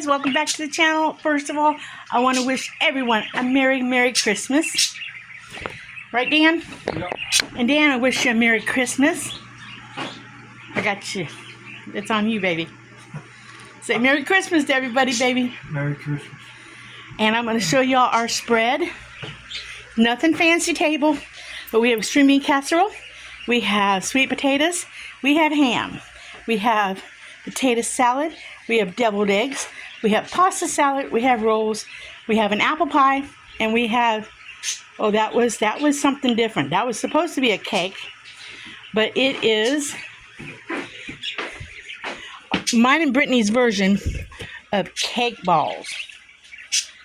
guys, welcome back to the channel. First of all, I want to wish everyone a Merry Christmas. Right, Dan? Yep. And Dan, I wish you a Merry Christmas. I got you. It's on you, baby. Say Merry Christmas to everybody, baby. Merry Christmas. And I'm going to show y'all our spread. Nothing fancy table, but we have string bean casserole. We have sweet potatoes. We have ham. We have potato salad. We have deviled eggs. We have pasta salad. We have rolls. We have an apple pie. And we have, oh, that was something different. That was supposed to be a cake. But it is mine and Brittany's version of cake balls.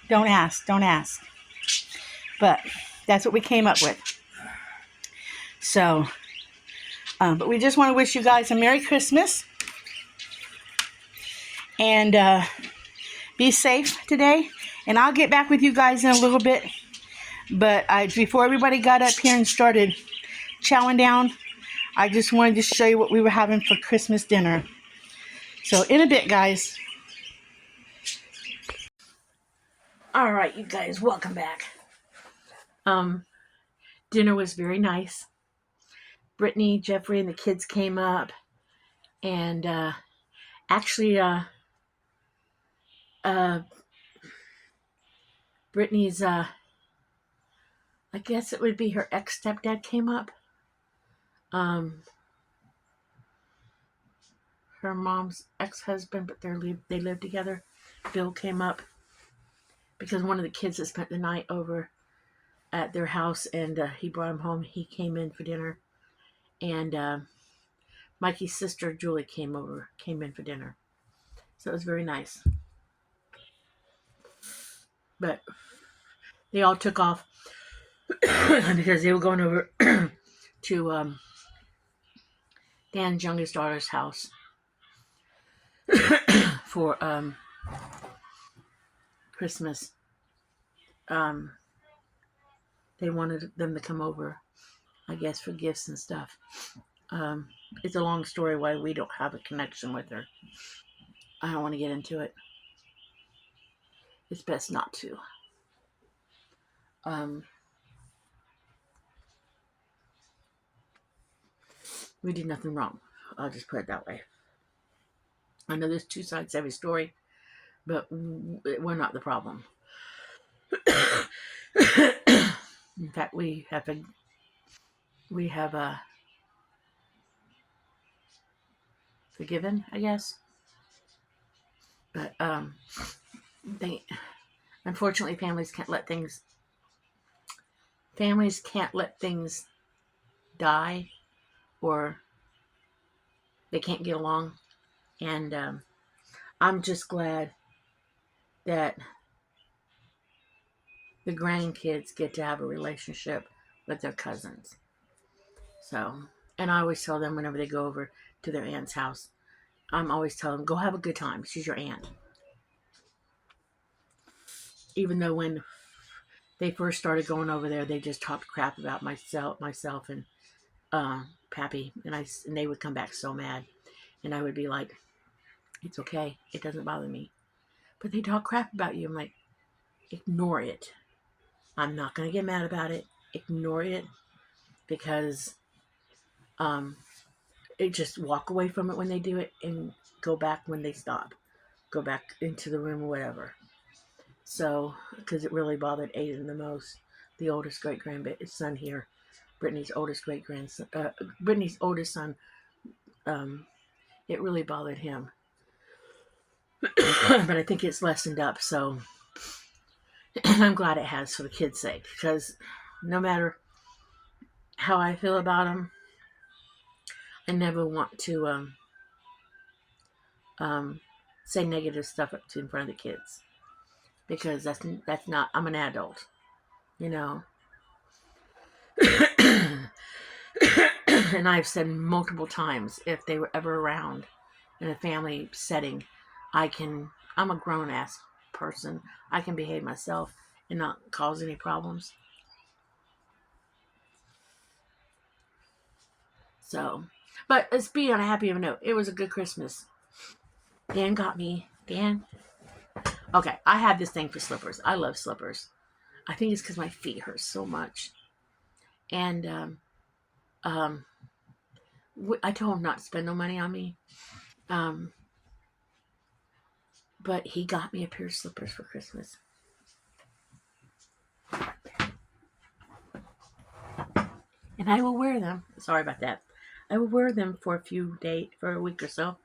Don't ask. But that's what we came up with. So, but we just want to wish you guys a Merry Christmas. And be safe today. And I'll get back with you guys in a little bit. But before everybody got up here and started chowing down, I just wanted to show you what we were having for Christmas dinner. So in a bit, guys. All right, you guys, welcome back. Dinner was very nice. Brittany, Jeffrey, and the kids came up. And actually, Brittany's, I guess it would be her ex-stepdad came up. Her mom's ex-husband, but they live together. Bill came up because one of the kids had spent the night over at their house, and he brought him home. He came in for dinner, and Mikey's sister Julie came in for dinner. So it was very nice. But they all took off because they were going over to Dan's youngest daughter's house for Christmas. They wanted them to come over, I guess, for gifts and stuff. It's a long story why we don't have a connection with her. I don't want to get into it. It's best not to. We did nothing wrong. I'll just put it that way. I know there's two sides to every story, but we're not the problem. In fact, we have forgiven, I guess. But unfortunately, families can't let things die, or they can't get along. And I'm just glad that the grandkids get to have a relationship with their cousins. So, and I always tell them whenever they go over to their aunt's house, I'm always telling them, go have a good time. She's your aunt. Even though when they first started going over there, they just talked crap about myself and Pappy, and they would come back so mad, and I would be like, it's okay, it doesn't bother me. But they talk crap about you. I'm like, ignore it. I'm not gonna get mad about it. Ignore it, because it just walk away from it when they do it and go back when they stop. Go back into the room or whatever. So, because it really bothered Aiden the most, the oldest great-grandson here, Brittany's oldest son, it really bothered him. But I think it's lessened up, so I'm glad it has, for the kids' sake, because no matter how I feel about them, I never want to say negative stuff in front of the kids, because that's not, I'm an adult, you know. And I've said multiple times, if they were ever around in a family setting, I'm a grown-ass person. I can behave myself and not cause any problems. So, but let's be on a happy note. It was a good Christmas. Dan Okay, I have this thing for slippers. I love slippers. I think it's because my feet hurt so much. And um, I told him not to spend no money on me. Um, but he got me a pair of slippers for Christmas. And I will wear them. Sorry about that. I will wear them for a week or so.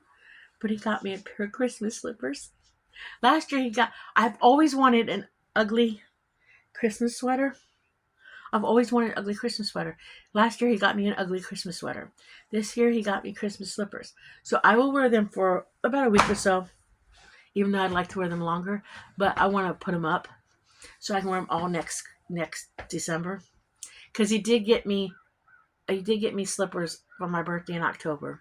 But he got me a pair of Christmas slippers. Last year I've always wanted an ugly Christmas sweater. I've always wanted an ugly Christmas sweater. Last year he got me an ugly Christmas sweater. This year he got me Christmas slippers. So I will wear them for about a week or so, even though I'd like to wear them longer. But I want to put them up so I can wear them all next December. Because he did get me slippers for my birthday in October.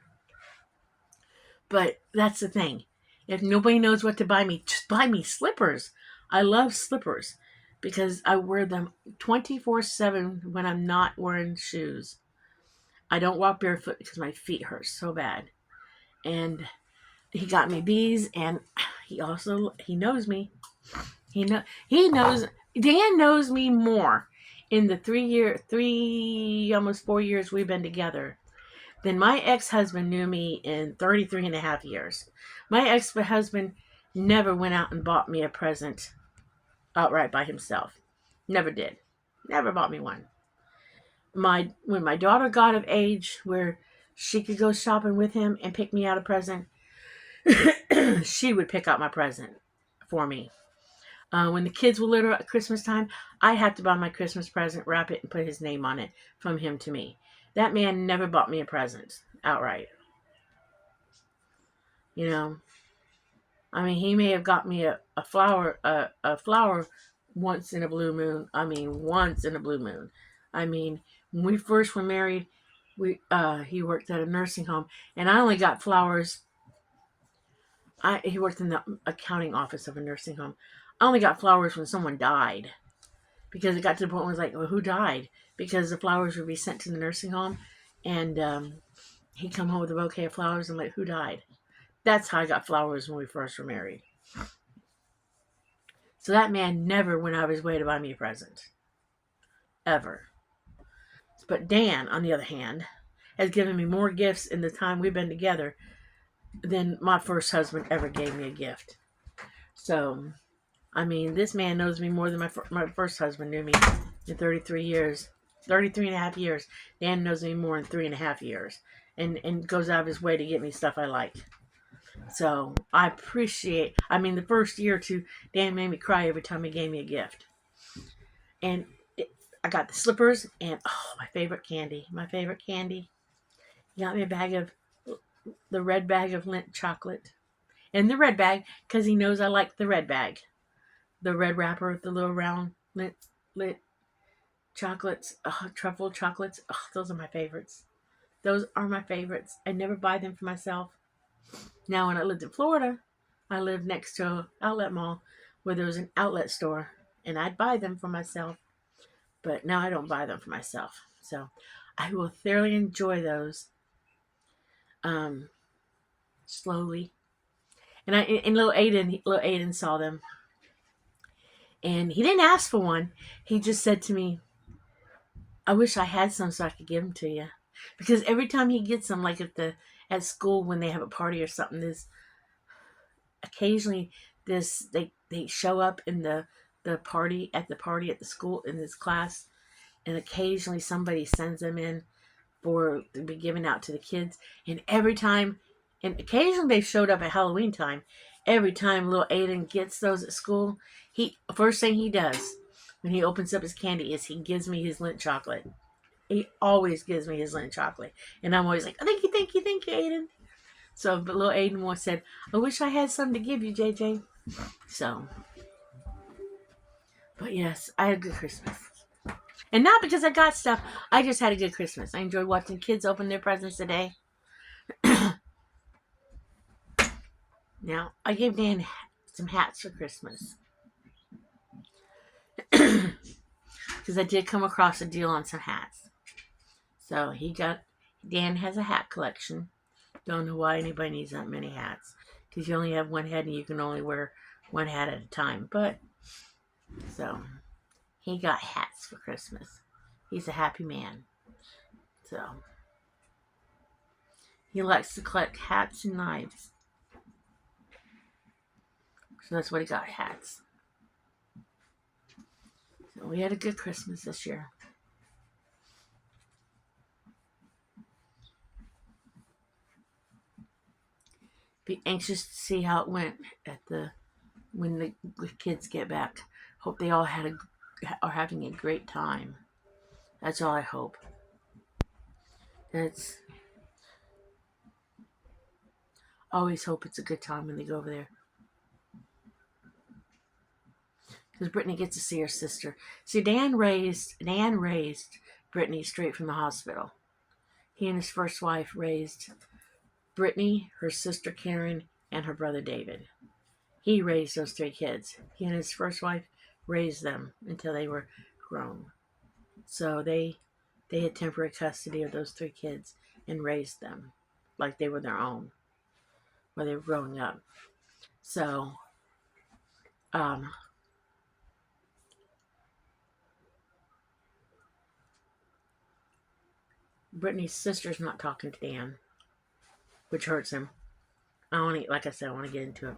But that's the thing. If nobody knows what to buy me, just buy me slippers. I love slippers because I wear them 24/7 when I'm not wearing shoes. I don't walk barefoot because my feet hurt so bad. And he got me these, and he knows me. He knows Dan knows me more in the almost 4 years we've been together than my ex-husband knew me in 33 and a half years. My ex-husband never went out and bought me a present outright by himself. Never did. Never bought me one. When my daughter got of age where she could go shopping with him and pick me out a present, she would pick out my present for me. When the kids were little at Christmas time, I had to buy my Christmas present, wrap it, and put his name on it from him to me. That man never bought me a present outright. You know, I mean, he may have got me a flower once in a blue moon. I mean, once in a blue moon. I mean, when we first were married, he worked at a nursing home, and I only got flowers. He worked in the accounting office of a nursing home. I only got flowers when someone died, because it got to the point where I was like, well, who died? Because the flowers would be sent to the nursing home, and he'd come home with a bouquet of flowers and like, who died? That's how I got flowers when we first were married. So that man never went out of his way to buy me a present. Ever. But Dan, on the other hand, has given me more gifts in the time we've been together than my first husband ever gave me a gift. So, I mean, this man knows me more than my first husband knew me in 33 years. 33 and a half years. Dan knows me more in 3.5 years. And goes out of his way to get me stuff I like. So I appreciate. I mean, the first year or two, Dan made me cry every time he gave me a gift. And I got the slippers and my favorite candy. He got me the red bag of Lindt chocolate, and the red bag because he knows I like the red bag, the red wrapper with the little round Lindt chocolates, truffle chocolates. Those are my favorites. Those are my favorites. I never buy them for myself. Now, when I lived in Florida, I lived next to an outlet mall where there was an outlet store, and I'd buy them for myself. But now I don't buy them for myself. So I will thoroughly enjoy those slowly. And little Aiden saw them. And he didn't ask for one. He just said to me, I wish I had some so I could give them to you. Because every time he gets them, like at school when they have a party or something, occasionally they show up in the party at the school in this class, and occasionally somebody sends them in to be given out to the kids. And occasionally they showed up at Halloween time. Every time little Aiden gets those at school, first thing he does when he opens up his candy is he gives me his Lindt chocolate. He always gives me his Lindt chocolate, and I'm always like, oh, thank you, Aiden. So, but little Aiden once said, I wish I had something to give you, JJ. So, but yes, I had a good Christmas. And not because I got stuff, I just had a good Christmas. I enjoyed watching kids open their presents today. Now, I gave Dan some hats for Christmas. Because I did come across a deal on some hats. So Dan has a hat collection. Don't know why anybody needs that many hats. Because you only have one head and you can only wear one hat at a time. But, so, he got hats for Christmas. He's a happy man. So, he likes to collect hats and knives. So that's what he got, hats. So we had a good Christmas this year. Be anxious to see how it went when the kids get back. Hope they all are having a great time. That's all I hope. That's always hope it's a good time when they go over there. Because Brittany gets to see her sister. See, Dan raised Brittany straight from the hospital. He and his first wife raised Brittany, her sister Karen, and her brother David. He raised those 3 kids. He and his first wife raised them until they were grown. So they had temporary custody of those 3 kids and raised them like they were their own while they were growing up. So, Brittany's sister's not talking to Dan, which hurts him. Like I said, I want to get into it.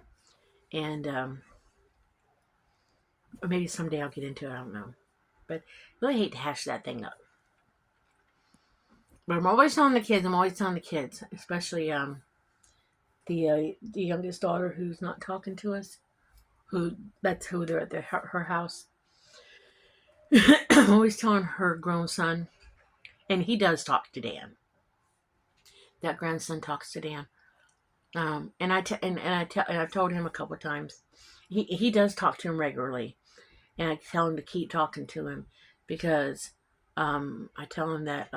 And, or maybe someday I'll get into it, I don't know. But I really hate to hash that thing up. But I'm always telling the kids, especially the youngest daughter who's not talking to us, that's who they're at her house. I'm always telling her grown son, and he does talk to Dan. That grandson talks to Dan, and I've told him a couple of times. He does talk to him regularly, and I tell him to keep talking to him because I tell him that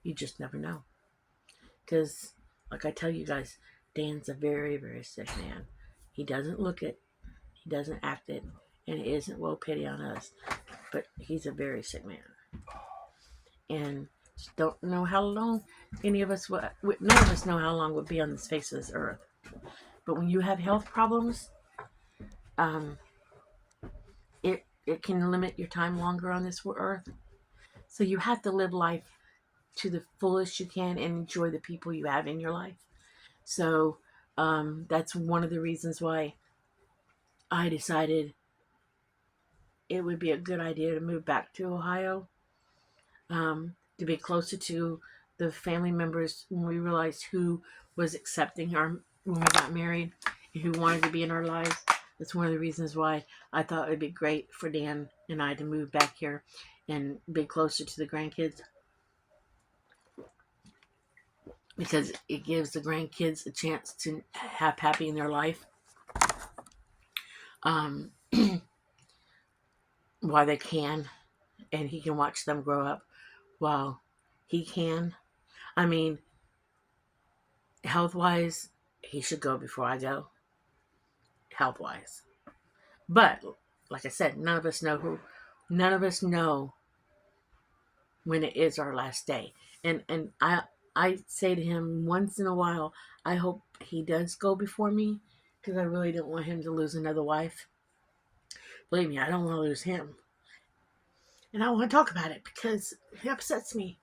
you just never know. Because, like I tell you guys, Dan's a very, very sick man. He doesn't look it, he doesn't act it, and it isn't woe pity on us. But he's a very sick man. And just don't know how long none of us know how long we'll be on this face of this earth. But when you have health problems, it can limit your time longer on this earth. So you have to live life to the fullest you can and enjoy the people you have in your life. So that's one of the reasons why I decided it would be a good idea to move back to Ohio, to be closer to the family members when we realized who was accepting when we got married and who wanted to be in our lives. That's one of the reasons why I thought it would be great for Dan and I to move back here and be closer to the grandkids. Because it gives the grandkids a chance to have happy in their life. While they can. And he can watch them grow up while he can. I mean, health-wise, he should go before I go. Health-wise. But, like I said, none of us know when it is our last day. And I say to him once in a while, I hope he does go before me, because I really don't want him to lose another wife. Believe me, I don't want to lose him. And I want to talk about it because it upsets me.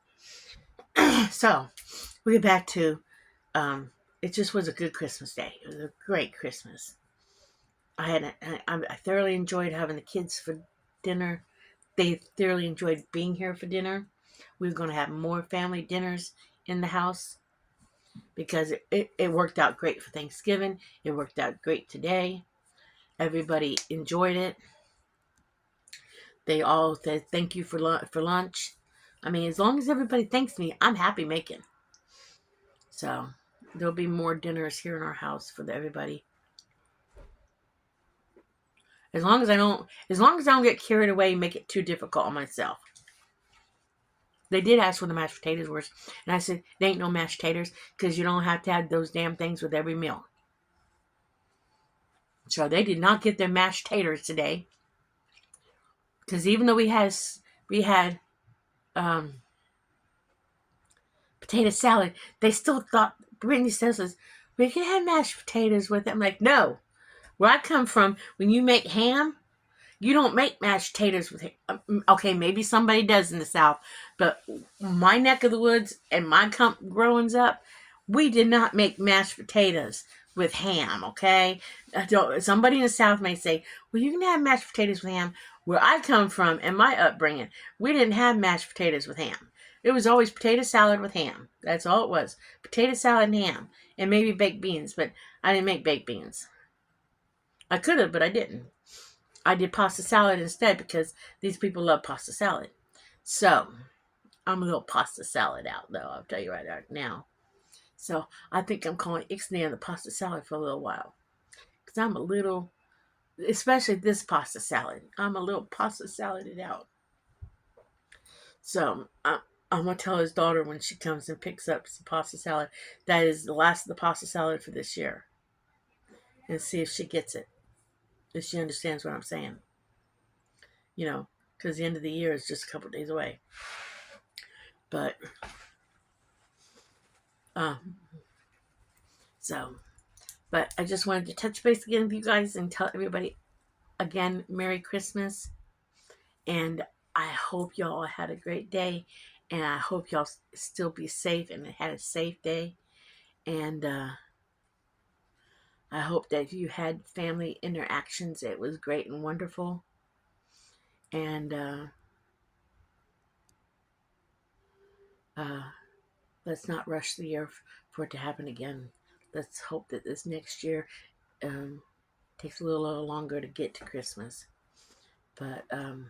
So, we get back to, it just was a good Christmas day. It was a great Christmas. I thoroughly enjoyed having the kids for dinner. They thoroughly enjoyed being here for dinner. We were going to have more family dinners in the house because it worked out great for Thanksgiving. It worked out great today. Everybody enjoyed it. They all said thank you for lunch. I mean, as long as everybody thanks me, I'm happy making. So there'll be more dinners here in our house for everybody. As long as I don't get carried away and make it too difficult on myself. They did ask where the mashed potatoes were, and I said, there ain't no mashed potatoes because you don't have to add those damn things with every meal. So they did not get their mashed potatoes today. Because even though we had potato salad, they still thought, Brittany says this, we can have mashed potatoes with it. I'm like, no. Where I come from, when you make ham, you don't make mashed potatoes with ham. Okay, maybe somebody does in the South, but my neck of the woods and my growing up, we did not make mashed potatoes with ham, okay? Somebody in the South may say, well, you can have mashed potatoes with ham. Where I come from and my upbringing, we didn't have mashed potatoes with ham. It was always potato salad with ham. That's all it was. Potato salad and ham. And maybe baked beans, but I didn't make baked beans. I could have, but I didn't. I did pasta salad instead because these people love pasta salad. So, I'm a little pasta salad out, though. I'll tell you right now. So, I think I'm calling Ixnay the pasta salad for a little while. Because I'm a little, especially this pasta salad, I'm a little pasta saladed out. So, I'm going to tell his daughter when she comes and picks up some pasta salad, that is the last of the pasta salad for this year. And see if she gets it. If she understands what I'm saying. You know, because the end of the year is just a couple days away. But, but I just wanted to touch base again with you guys and tell everybody again, Merry Christmas. And I hope y'all had a great day. And I hope y'all still be safe and had a safe day. And I hope that if you had family interactions, it was great and wonderful. And let's not rush the year for it to happen again. Let's hope that this next year takes a little longer to get to Christmas. But I'm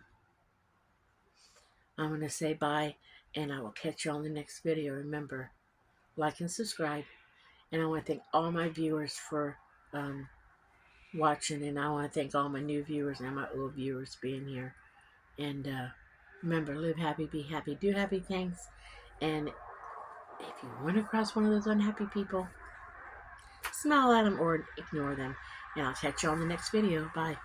going to say bye, and I will catch you on the next video. Remember, like and subscribe. And I want to thank all my viewers for watching, and I want to thank all my new viewers and my old viewers being here. And remember, live happy, be happy, do happy things. And if you run across one of those unhappy people, smile at them or ignore them. And I'll catch you on the next video. Bye.